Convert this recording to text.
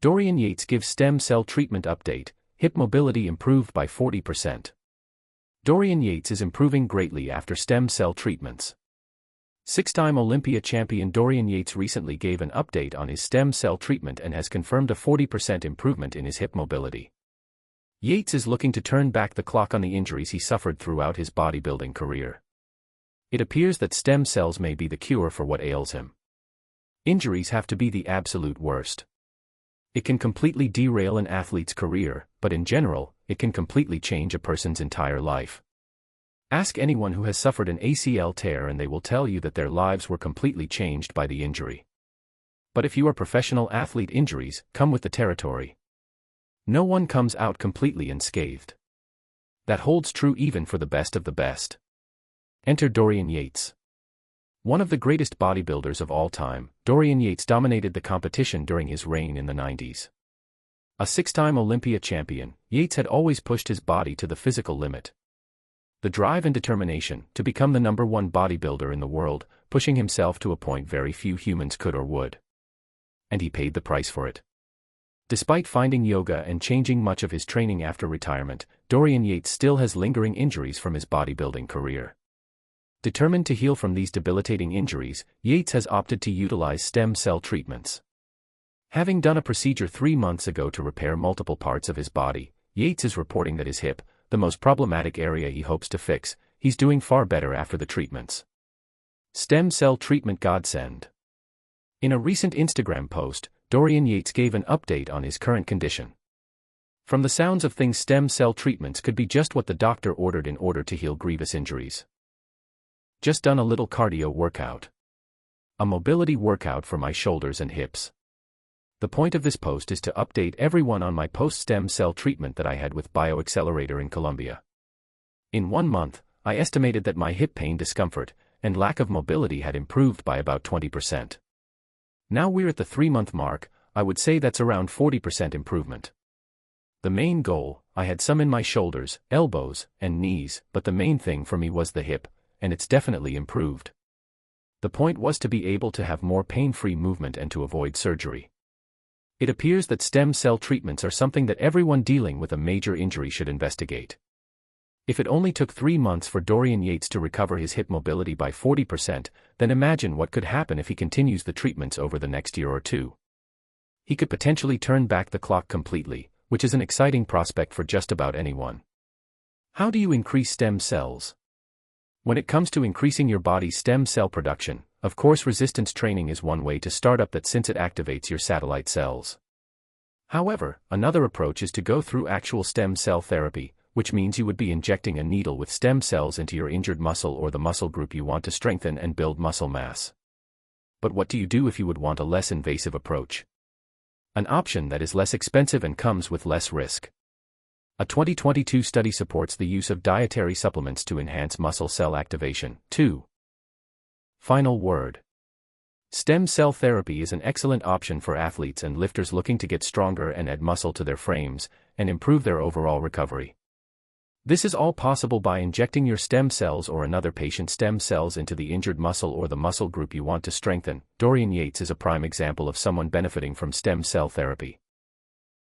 Dorian Yates gives stem cell treatment update, hip mobility improved by 40%. Dorian Yates is improving greatly after stem cell treatments. Six-time Olympia champion Dorian Yates recently gave an update on his stem cell treatment and has confirmed a 40% improvement in his hip mobility. Yates is looking to turn back the clock on the injuries he suffered throughout his bodybuilding career. It appears that stem cells may be the cure for what ails him. Injuries have to be the absolute worst. It can completely derail an athlete's career, but in general, it can completely change a person's entire life. Ask anyone who has suffered an ACL tear and they will tell you that their lives were completely changed by the injury. But if you are professional athlete, injuries come with the territory. No one comes out completely unscathed. That holds true even for the best of the best. Enter Dorian Yates. One of the greatest bodybuilders of all time, Dorian Yates dominated the competition during his reign in the 90s. A six-time Olympia champion, Yates had always pushed his body to the physical limit. The drive and determination to become the #1 bodybuilder in the world, pushing himself to a point very few humans could or would. And he paid the price for it. Despite finding yoga and changing much of his training after retirement, Dorian Yates still has lingering injuries from his bodybuilding career. Determined to heal from these debilitating injuries, Yates has opted to utilize stem cell treatments. Having done a procedure 3 months ago to repair multiple parts of his body, Yates is reporting that his hip, the most problematic area he hopes to fix, he's doing far better after the treatments. Stem cell treatment godsend. In a recent Instagram post, Dorian Yates gave an update on his current condition. From the sounds of things, stem cell treatments could be just what the doctor ordered in order to heal grievous injuries. Just done a little cardio workout. A mobility workout for my shoulders and hips. The point of this post is to update everyone on my post-stem cell treatment that I had with BioAccelerator in Colombia. In 1 month, I estimated that my hip pain, discomfort, and lack of mobility had improved by about 20%. Now we're at the 3-month mark, I would say that's around 40% improvement. The main goal, I had some in my shoulders, elbows, and knees, but the main thing for me was the hip, and it's definitely improved. The point was to be able to have more pain-free movement and to avoid surgery. It appears that stem cell treatments are something that everyone dealing with a major injury should investigate. If it only took 3 months for Dorian Yates to recover his hip mobility by 40%, then imagine what could happen if he continues the treatments over the next year or two. He could potentially turn back the clock completely, which is an exciting prospect for just about anyone. How do you increase stem cells? When it comes to increasing your body's stem cell production, of course resistance training is one way to start up that, since it activates your satellite cells. However, another approach is to go through actual stem cell therapy, which means you would be injecting a needle with stem cells into your injured muscle or the muscle group you want to strengthen and build muscle mass. But what do you do if you would want a less invasive approach? An option that is less expensive and comes with less risk. A 2022 study supports the use of dietary supplements to enhance muscle cell activation, too. Final word. Stem cell therapy is an excellent option for athletes and lifters looking to get stronger and add muscle to their frames, and improve their overall recovery. This is all possible by injecting your stem cells or another patient's stem cells into the injured muscle or the muscle group you want to strengthen. Dorian Yates is a prime example of someone benefiting from stem cell therapy.